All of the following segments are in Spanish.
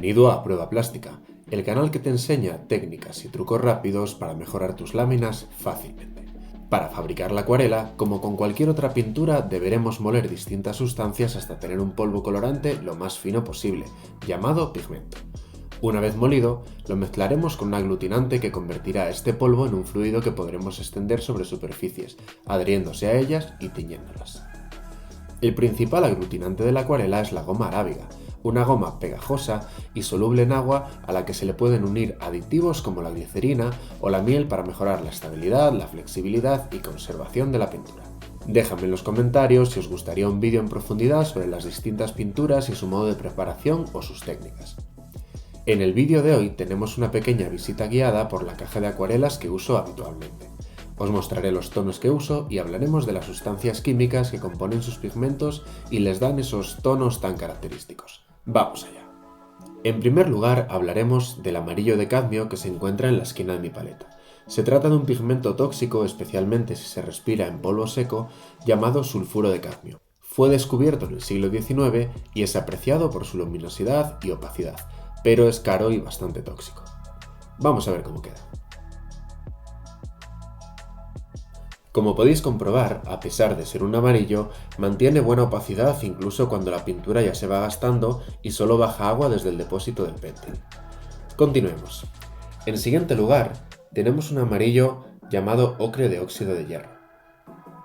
Bienvenido a Prueba Plástica, el canal que te enseña técnicas y trucos rápidos para mejorar tus láminas fácilmente. Para fabricar la acuarela, como con cualquier otra pintura, deberemos moler distintas sustancias hasta tener un polvo colorante lo más fino posible, llamado pigmento. Una vez molido, lo mezclaremos con un aglutinante que convertirá este polvo en un fluido que podremos extender sobre superficies, adheriéndose a ellas y tiñéndolas. El principal aglutinante de la acuarela es la goma arábiga, una goma pegajosa y soluble en agua a la que se le pueden unir aditivos como la glicerina o la miel para mejorar la estabilidad, la flexibilidad y conservación de la pintura. Déjame en los comentarios si os gustaría un vídeo en profundidad sobre las distintas pinturas y su modo de preparación o sus técnicas. En el vídeo de hoy tenemos una pequeña visita guiada por la caja de acuarelas que uso habitualmente. Os mostraré los tonos que uso y hablaremos de las sustancias químicas que componen sus pigmentos y les dan esos tonos tan característicos. ¡Vamos allá! En primer lugar hablaremos del amarillo de cadmio que se encuentra en la esquina de mi paleta. Se trata de un pigmento tóxico, especialmente si se respira en polvo seco, llamado sulfuro de cadmio. Fue descubierto en el siglo XIX y es apreciado por su luminosidad y opacidad, pero es caro y bastante tóxico. Vamos a ver cómo queda. Como podéis comprobar, a pesar de ser un amarillo, mantiene buena opacidad incluso cuando la pintura ya se va gastando y solo baja agua desde el depósito del péntil. Continuemos. En siguiente lugar, tenemos un amarillo llamado ocre de óxido de hierro.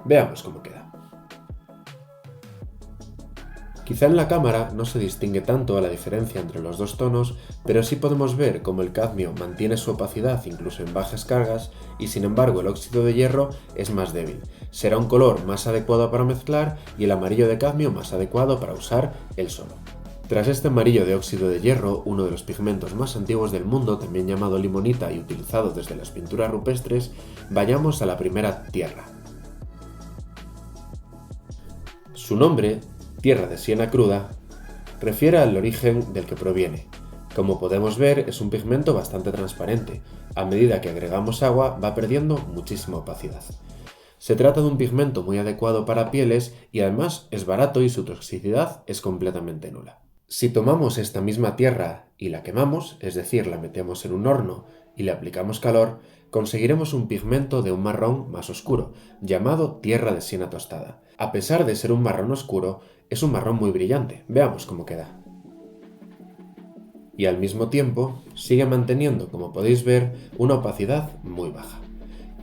Veamos cómo queda. Quizá en la cámara no se distingue tanto la diferencia entre los dos tonos, pero sí podemos ver cómo el cadmio mantiene su opacidad incluso en bajas cargas y sin embargo el óxido de hierro es más débil. Será un color más adecuado para mezclar y el amarillo de cadmio más adecuado para usar él solo. Tras este amarillo de óxido de hierro, uno de los pigmentos más antiguos del mundo, también llamado limonita y utilizado desde las pinturas rupestres, vayamos a la primera tierra. Su nombre, tierra de siena cruda, refiere al origen del que proviene. Como podemos ver, es un pigmento bastante transparente. A medida que agregamos agua, va perdiendo muchísima opacidad. Se trata de un pigmento muy adecuado para pieles y además es barato y su toxicidad es completamente nula. Si tomamos esta misma tierra y la quemamos, es decir, la metemos en un horno y le aplicamos calor, conseguiremos un pigmento de un marrón más oscuro, llamado tierra de siena tostada. A pesar de ser un marrón oscuro, es un marrón muy brillante. Veamos cómo queda. Y al mismo tiempo, sigue manteniendo, como podéis ver, una opacidad muy baja.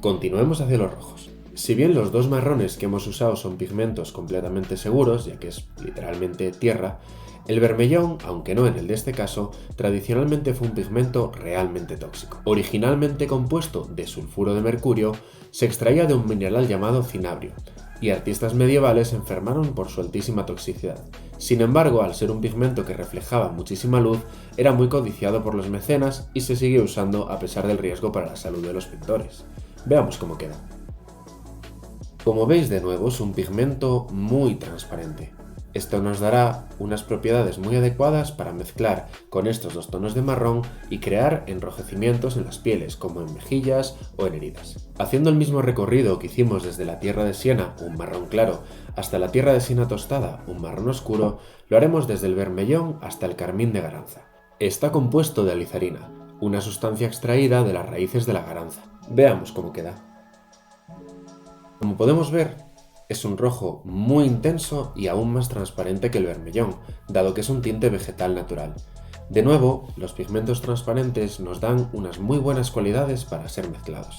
Continuemos hacia los rojos. Si bien los dos marrones que hemos usado son pigmentos completamente seguros, ya que es literalmente tierra, el bermellón, aunque no en el de este caso, tradicionalmente fue un pigmento realmente tóxico. Originalmente compuesto de sulfuro de mercurio, se extraía de un mineral llamado cinabrio, y artistas medievales se enfermaron por su altísima toxicidad. Sin embargo, al ser un pigmento que reflejaba muchísima luz, era muy codiciado por los mecenas y se sigue usando a pesar del riesgo para la salud de los pintores. Veamos cómo queda. Como veis, de nuevo, es un pigmento muy transparente. Esto nos dará unas propiedades muy adecuadas para mezclar con estos dos tonos de marrón y crear enrojecimientos en las pieles, como en mejillas o en heridas. Haciendo el mismo recorrido que hicimos desde la tierra de siena, un marrón claro, hasta la tierra de siena tostada, un marrón oscuro, lo haremos desde el bermellón hasta el carmín de garanza. Está compuesto de alizarina, una sustancia extraída de las raíces de la garanza. Veamos cómo queda. Como podemos ver, es un rojo muy intenso y aún más transparente que el bermellón, dado que es un tinte vegetal natural. De nuevo, los pigmentos transparentes nos dan unas muy buenas cualidades para ser mezclados.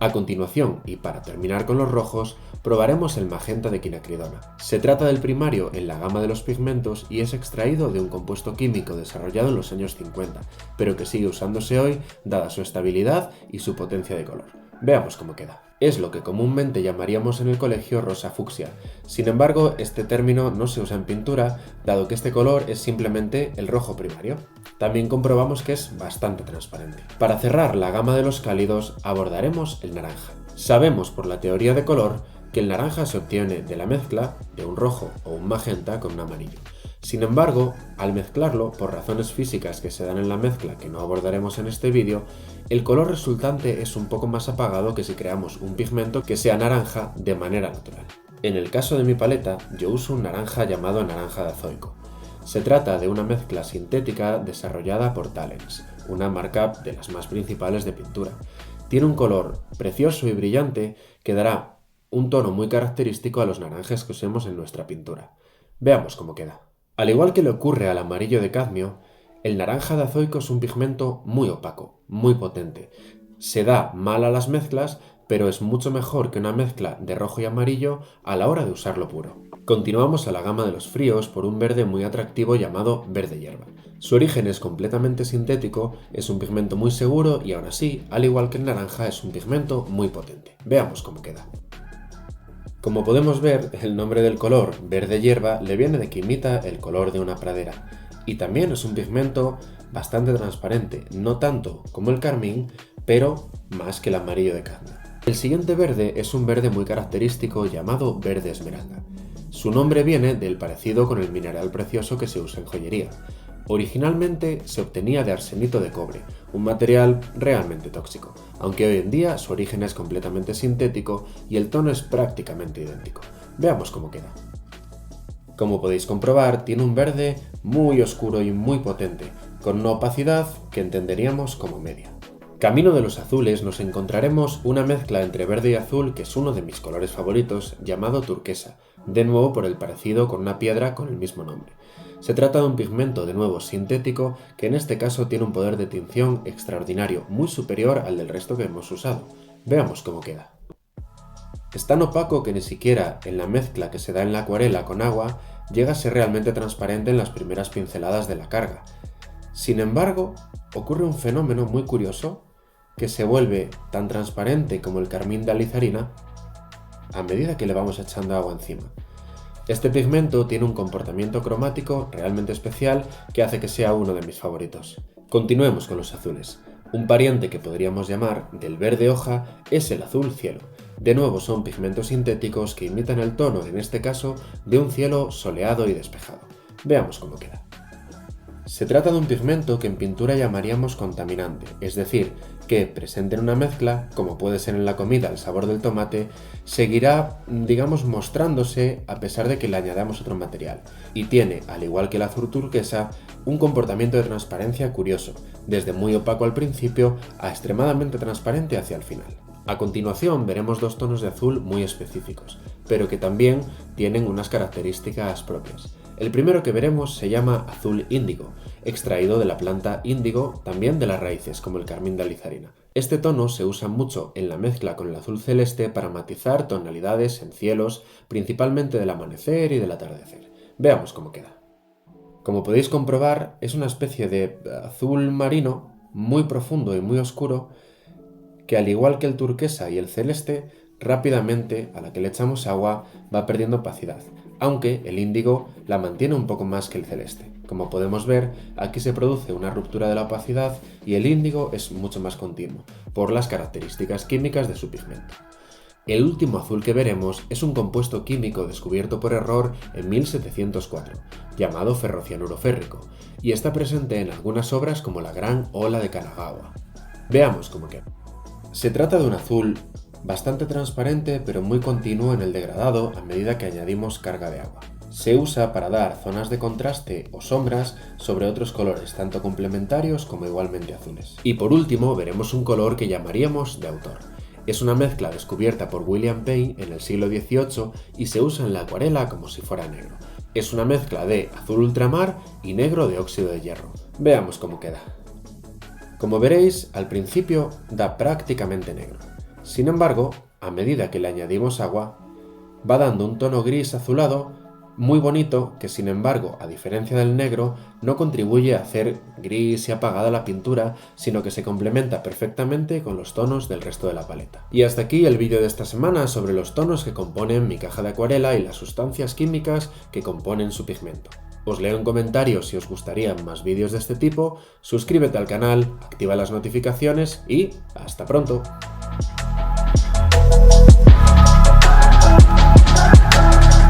A continuación, y para terminar con los rojos, probaremos el magenta de quinacridona. Se trata del primario en la gama de los pigmentos y es extraído de un compuesto químico desarrollado en los años 50, pero que sigue usándose hoy dada su estabilidad y su potencia de color. Veamos cómo queda. Es lo que comúnmente llamaríamos en el colegio rosa fucsia. Sin embargo, este término no se usa en pintura, dado que este color es simplemente el rojo primario. También comprobamos que es bastante transparente. Para cerrar la gama de los cálidos, abordaremos el naranja. Sabemos por la teoría de color que el naranja se obtiene de la mezcla de un rojo o un magenta con un amarillo. Sin embargo, al mezclarlo, por razones físicas que se dan en la mezcla que no abordaremos en este vídeo, el color resultante es un poco más apagado que si creamos un pigmento que sea naranja de manera natural. En el caso de mi paleta, yo uso un naranja llamado naranja de azoico. Se trata de una mezcla sintética desarrollada por Talens, una marca de las más principales de pintura. Tiene un color precioso y brillante que dará un tono muy característico a los naranjas que usemos en nuestra pintura. Veamos cómo queda. Al igual que le ocurre al amarillo de cadmio, el naranja de azoico es un pigmento muy opaco, muy potente. Se da mal a las mezclas, pero es mucho mejor que una mezcla de rojo y amarillo a la hora de usarlo puro. Continuamos a la gama de los fríos por un verde muy atractivo llamado verde hierba. Su origen es completamente sintético, es un pigmento muy seguro y aún así, al igual que el naranja, es un pigmento muy potente. Veamos cómo queda. Como podemos ver, el nombre del color, verde hierba, le viene de que imita el color de una pradera. Y también es un pigmento bastante transparente, no tanto como el carmín, pero más que el amarillo de cadmio. El siguiente verde es un verde muy característico llamado verde esmeralda. Su nombre viene del parecido con el mineral precioso que se usa en joyería. Originalmente se obtenía de arsenito de cobre, un material realmente tóxico, aunque hoy en día su origen es completamente sintético y el tono es prácticamente idéntico. Veamos cómo queda. Como podéis comprobar, tiene un verde muy oscuro y muy potente, con una opacidad que entenderíamos como media. Camino de los azules nos encontraremos una mezcla entre verde y azul que es uno de mis colores favoritos, llamado turquesa, de nuevo por el parecido con una piedra con el mismo nombre. Se trata de un pigmento de nuevo sintético que en este caso tiene un poder de tinción extraordinario, muy superior al del resto que hemos usado. Veamos cómo queda. Es tan opaco que ni siquiera en la mezcla que se da en la acuarela con agua llega a ser realmente transparente en las primeras pinceladas de la carga. Sin embargo, ocurre un fenómeno muy curioso que se vuelve tan transparente como el carmín de alizarina a medida que le vamos echando agua encima. Este pigmento tiene un comportamiento cromático realmente especial que hace que sea uno de mis favoritos. Continuemos con los azules. Un pariente que podríamos llamar del verde hoja es el azul cielo. De nuevo son pigmentos sintéticos que imitan el tono, en este caso, de un cielo soleado y despejado. Veamos cómo queda. Se trata de un pigmento que en pintura llamaríamos contaminante, es decir, que presente en una mezcla, como puede ser en la comida el sabor del tomate, seguirá, mostrándose a pesar de que le añadamos otro material, y tiene, al igual que el azul turquesa, un comportamiento de transparencia curioso, desde muy opaco al principio a extremadamente transparente hacia el final. A continuación veremos dos tonos de azul muy específicos, pero que también tienen unas características propias. El primero que veremos se llama azul índigo, extraído de la planta índigo, también de las raíces, como el carmín de alizarina. Este tono se usa mucho en la mezcla con el azul celeste para matizar tonalidades en cielos, principalmente del amanecer y del atardecer. Veamos cómo queda. Como podéis comprobar, es una especie de azul marino muy profundo y muy oscuro que, al igual que el turquesa y el celeste, rápidamente, a la que le echamos agua, va perdiendo opacidad, aunque el índigo la mantiene un poco más que el celeste. Como podemos ver, aquí se produce una ruptura de la opacidad y el índigo es mucho más continuo, por las características químicas de su pigmento. El último azul que veremos es un compuesto químico descubierto por error en 1704, llamado ferrocianuro férrico, y está presente en algunas obras como la Gran Ola de Kanagawa. Veamos cómo queda. Se trata de un azul bastante transparente pero muy continuo en el degradado a medida que añadimos carga de agua. Se usa para dar zonas de contraste o sombras sobre otros colores, tanto complementarios como igualmente azules. Y por último veremos un color que llamaríamos de autor. Es una mezcla descubierta por William Payne en el siglo XVIII y se usa en la acuarela como si fuera negro. Es una mezcla de azul ultramar y negro de óxido de hierro. Veamos cómo queda. Como veréis, al principio da prácticamente negro. Sin embargo, a medida que le añadimos agua, va dando un tono gris azulado muy bonito que, sin embargo, a diferencia del negro, no contribuye a hacer gris y apagada la pintura, sino que se complementa perfectamente con los tonos del resto de la paleta. Y hasta aquí el vídeo de esta semana sobre los tonos que componen mi caja de acuarela y las sustancias químicas que componen su pigmento. Os leo en comentarios si os gustarían más vídeos de este tipo, suscríbete al canal, activa las notificaciones y ¡hasta pronto!